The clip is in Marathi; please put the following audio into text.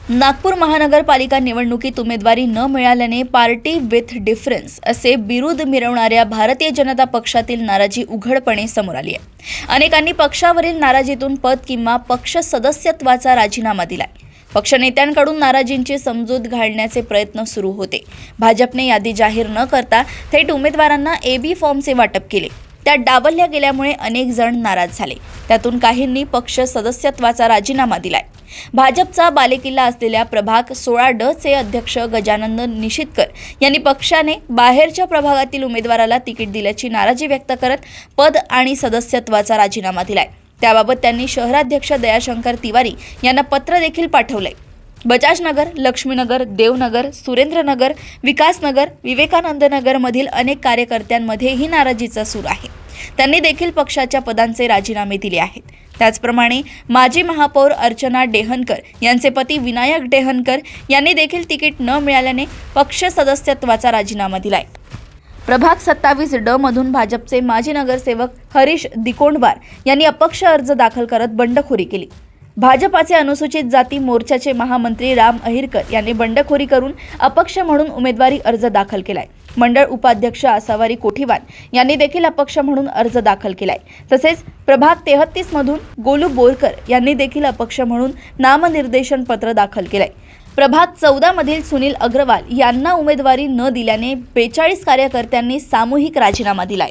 नागपूर महानगरपालिका निवडणुकीत उमेदवारी न मिळाल्याने पार्टी विथ डिफरन्स असे बिरुद मिरवणाऱ्या भारतीय जनता पक्षातील नाराजी उघडपणे समोर आली आहे। अनेकांनी पक्षावरील नाराजीतून पद किंवा पक्ष सदस्यत्वाचा राजीनामा दिलाय। पक्षनेत्यांकडून नाराजींची समजूत घालण्याचे प्रयत्न सुरू होते। भाजपने यादी जाहीर न करता थेट उमेदवारांना एबी फॉर्मचे वाटप केले। त्या डावलल्या गेल्यामुळे अनेक जण नाराज झाले। त्यातून काहींनी पक्ष सदस्यत्वाचा राजीनामा दिलाय। भाजपचा बालेकिल्ला असलेल्या प्रभाग 16 चे अध्यक्ष गजानन निशितकर यांनी पक्षाने बाहेरच्या प्रभागातील उमेदवाराला तिकीट दिल्याची नाराजी व्यक्त करत पद आणि सदस्यत्वाचा राजीनामा दिलाय। त्याबाबत त्यांनी शहराध्यक्ष दयाशंकर तिवारी यांना पत्र देखील पाठवले। बजाजनगर, लक्ष्मीनगर, देवनगर, सुरेंद्रनगर, विकासनगर, विवेकानंदनगर मधील अनेक कार्यकर्त्यांमध्ये ही नाराजीचा सूर आहे। त्यांनी देखील पक्षाच्या पदांचे राजीनामे दिले आहेत। त्याचप्रमाणे माजी महापौर अर्चना डेहनकर यांचे पती विनायक डेहनकर यांनी देखील तिकीट न मिळाल्याने पक्ष सदस्यत्वाचा राजीनामा दिलाय। प्रभाग 27 मधून भाजपचे माजी नगरसेवक हरीश दिकोंडवार यांनी अपक्ष अर्ज दाखल करत बंडखोरी केली। भाजपाचे अनुसूचित जाती मोर्चाचे महामंत्री राम अहिरकर यांनी बंडखोरी करून अपक्ष म्हणून उमेदवारी अर्ज दाखल केलाय। मंडळ उपाध्यक्ष आसावारी कोठीवान यांनी देखील अपक्ष म्हणून अर्ज दाखल केलाय। तसेच प्रभाग 33 मधून गोलू बोरकर यांनी देखील अपक्ष म्हणून नामनिर्देशन पत्र दाखल केलाय। प्रभाग 14 मधील सुनील अग्रवाल यांना उमेदवारी न दिल्याने 42 कार्यकर्त्यांनी सामूहिक राजीनामा दिलाय।